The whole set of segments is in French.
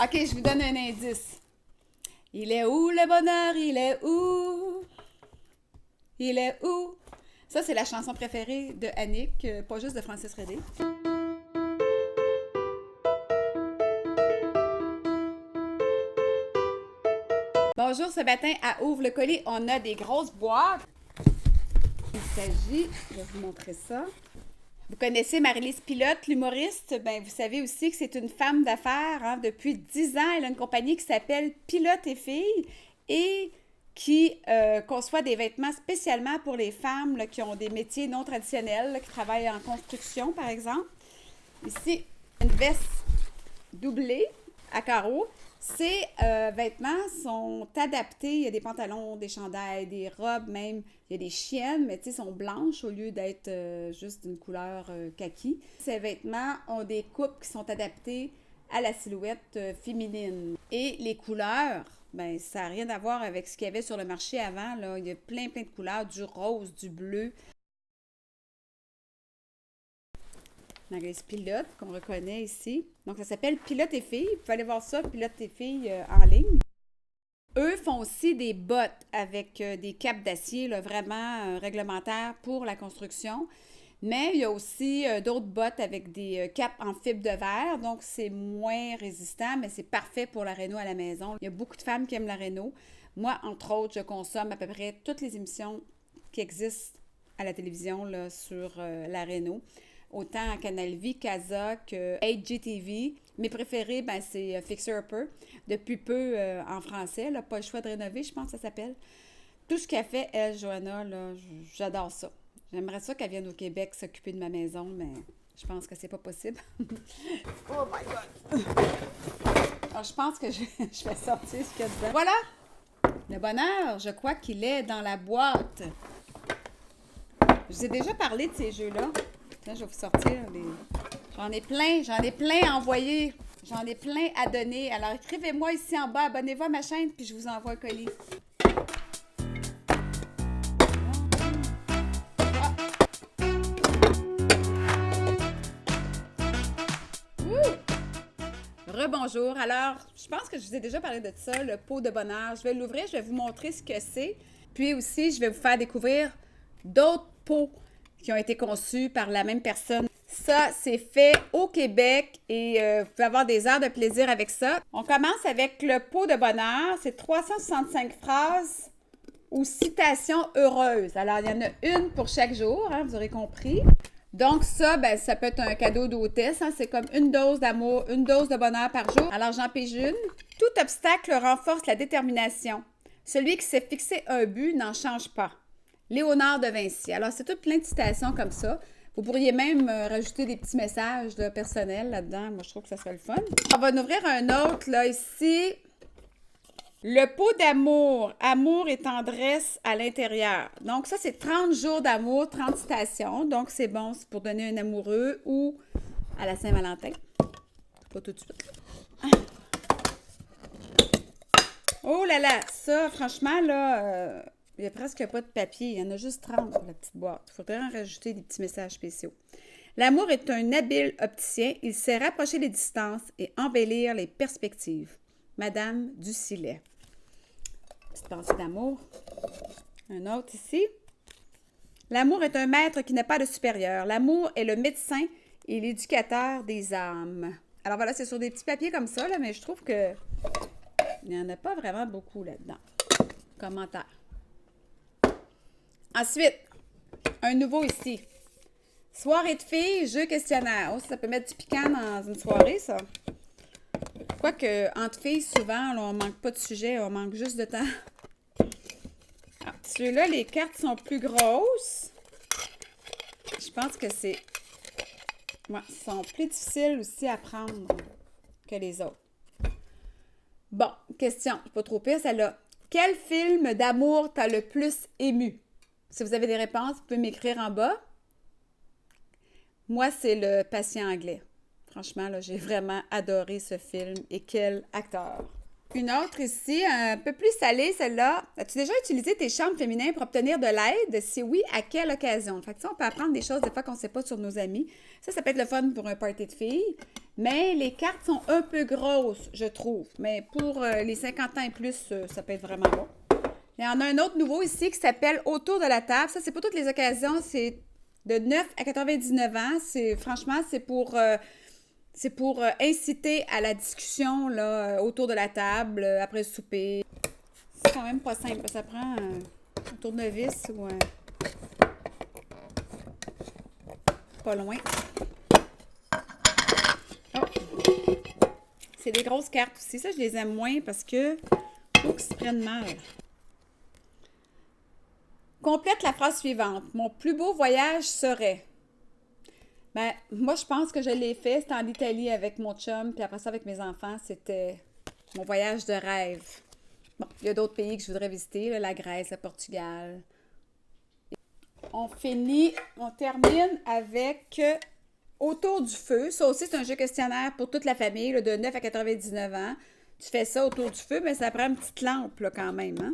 OK, je vous donne un indice. Il est où le bonheur? Il est où? Il est où? Ça, c'est la chanson préférée de Annick, pas juste de Francis Redé. Bonjour, ce matin à Ouvre le colis, on a des grosses boîtes. Il s'agit, je vais vous montrer ça. Vous connaissez Marie-Lise Pilote, l'humoriste? Ben, vous savez aussi que c'est une femme d'affaires. Hein? Depuis 10 ans, elle a une compagnie qui s'appelle Pilote et Filles et qui conçoit des vêtements spécialement pour les femmes là, qui ont des métiers non traditionnels, là, qui travaillent en construction, par exemple. Ici, une veste doublée à carreaux. Ces vêtements sont adaptés. Il y a des pantalons, des chandails, des robes même. Il y a des chiennes, mais tu sais, sont blanches au lieu d'être juste d'une couleur kaki. Ces vêtements ont des coupes qui sont adaptées à la silhouette féminine. Et les couleurs, ben ça n'a rien à voir avec ce qu'il y avait sur le marché avant. Là. Il y a plein de couleurs, du rose, du bleu. Maryse Pilote, qu'on reconnaît ici. Donc, ça s'appelle Pilote et Filles. Vous pouvez aller voir ça, Pilote et Filles, en ligne. Eux font aussi des bottes avec des capes d'acier, là, vraiment réglementaires pour la construction. Mais il y a aussi d'autres bottes avec des capes en fibre de verre, donc c'est moins résistant, mais c'est parfait pour la réno à la maison. Il y a beaucoup de femmes qui aiment la réno. Moi, entre autres, je consomme à peu près toutes les émissions qui existent à la télévision là, sur la réno. Autant à Canal Vie, Casa que HGTV. Mes préférés, ben, c'est Fixer Upper. Depuis peu en français, là, Pas le choix de rénover, je pense que ça s'appelle. Tout ce qu'elle fait, elle, Johanna, là, j'adore ça. J'aimerais ça qu'elle vienne au Québec s'occuper de ma maison, mais je pense que c'est pas possible. Oh my God! Alors, je pense que je vais sortir ce qu'il y a dedans. Voilà! Le bonheur, je crois qu'il est dans la boîte. Je vous ai déjà parlé de ces jeux-là. Là, je vais vous sortir les... j'en ai plein à envoyer. J'en ai plein à donner. Alors, écrivez-moi ici en bas, abonnez-vous à ma chaîne, puis je vous envoie un colis. Rebonjour. Alors, je pense que je vous ai déjà parlé de ça, le pot de bonheur. Je vais l'ouvrir, je vais vous montrer ce que c'est. Puis aussi, je vais vous faire découvrir d'autres pots qui ont été conçus par la même personne. Ça, c'est fait au Québec et vous pouvez avoir des heures de plaisir avec ça. On commence avec le pot de bonheur. C'est 365 phrases ou citations heureuses. Alors, il y en a une pour chaque jour, hein, vous aurez compris. Donc ça, ben, ça peut être un cadeau d'hôtesse. Hein, c'est comme une dose d'amour, une dose de bonheur par jour. Alors, j'en pige une. Tout obstacle renforce la détermination. Celui qui s'est fixé un but n'en change pas. Léonard de Vinci. Alors, c'est tout plein de citations comme ça. Vous pourriez même rajouter des petits messages là, personnels là-dedans. Moi, je trouve que ça serait le fun. On va en ouvrir un autre, là, ici. Le pot d'amour. Amour et tendresse à l'intérieur. Donc, ça, c'est 30 jours d'amour, 30 citations. Donc, c'est bon, c'est pour donner un amoureux ou à la Saint-Valentin. Pas tout de suite. Oh là là, ça, franchement, là, il n'y a presque pas de papier. Il y en a juste 30 dans la petite boîte. Il faudrait en rajouter des petits messages spéciaux. L'amour est un habile opticien. Il sait rapprocher les distances et embellir les perspectives. Madame Ducilet. Petite pensée d'amour. Un autre ici. L'amour est un maître qui n'a pas de supérieur. L'amour est le médecin et l'éducateur des âmes. Alors voilà, c'est sur des petits papiers comme ça, là, mais je trouve que il n'y en a pas vraiment beaucoup là-dedans. Commentaire. Ensuite, un nouveau ici. Soirée de filles, jeu questionnaire. Oh, ça peut mettre du piquant dans une soirée, ça. Quoique, entre filles, souvent, là, on manque pas de sujet, on manque juste de temps. Ah, celui-là, les cartes sont plus grosses. Je pense que c'est... Ouais, sont plus difficiles aussi à prendre que les autres. Bon, question, pas trop pire celle-là. Quel film d'amour t'a le plus ému? Si vous avez des réponses, vous pouvez m'écrire en bas. Moi, c'est Le Patient anglais. Franchement, là, j'ai vraiment adoré ce film. Et quel acteur! Une autre ici, un peu plus salée, celle-là. As-tu déjà utilisé tes charmes féminins pour obtenir de l'aide? Si oui, à quelle occasion? Fait que ça, on peut apprendre des choses des fois qu'on ne sait pas sur nos amis. Ça peut être le fun pour un party de filles. Mais les cartes sont un peu grosses, je trouve. Mais pour les 50 ans et plus, ça peut être vraiment bon. Il y en a un autre nouveau ici qui s'appelle Autour de la table. Ça, c'est pour toutes les occasions. C'est de 9 à 99 ans. Franchement, c'est pour inciter à la discussion là, autour de la table, après le souper. C'est quand même pas simple. Ça prend un tournevis ou un... Pas loin. Oh. C'est des grosses cartes aussi. Ça, je les aime moins parce que faut qu'ils se prennent mal. Complète la phrase suivante. Mon plus beau voyage serait... Ben, moi, je pense que je l'ai fait. C'était en Italie avec mon chum, puis après ça, avec mes enfants, c'était mon voyage de rêve. Bon, il y a d'autres pays que je voudrais visiter, là, la Grèce, le Portugal. On termine avec Autour du feu. Ça aussi, c'est un jeu questionnaire pour toute la famille, là, de 9 à 99 ans. Tu fais ça autour du feu, mais ça prend une petite lampe, là, quand même, hein?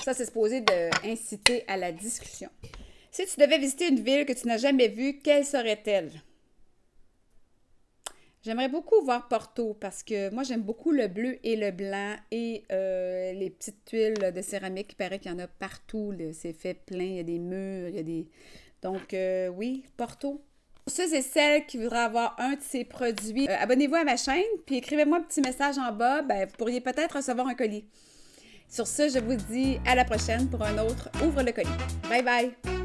Ça, c'est supposé d'inciter à la discussion. Si tu devais visiter une ville que tu n'as jamais vue, quelle serait-elle? J'aimerais beaucoup voir Porto parce que moi, j'aime beaucoup le bleu et le blanc et les petites tuiles de céramique. Il paraît qu'il y en a partout. C'est fait plein. Il y a des murs, il y a des... Donc, oui, Porto. Pour ceux et celles qui voudraient avoir un de ces produits, abonnez-vous à ma chaîne puis écrivez-moi un petit message en bas. Ben, vous pourriez peut-être recevoir un colis. Sur ce, je vous dis à la prochaine pour un autre Ouvre le colis. Bye bye!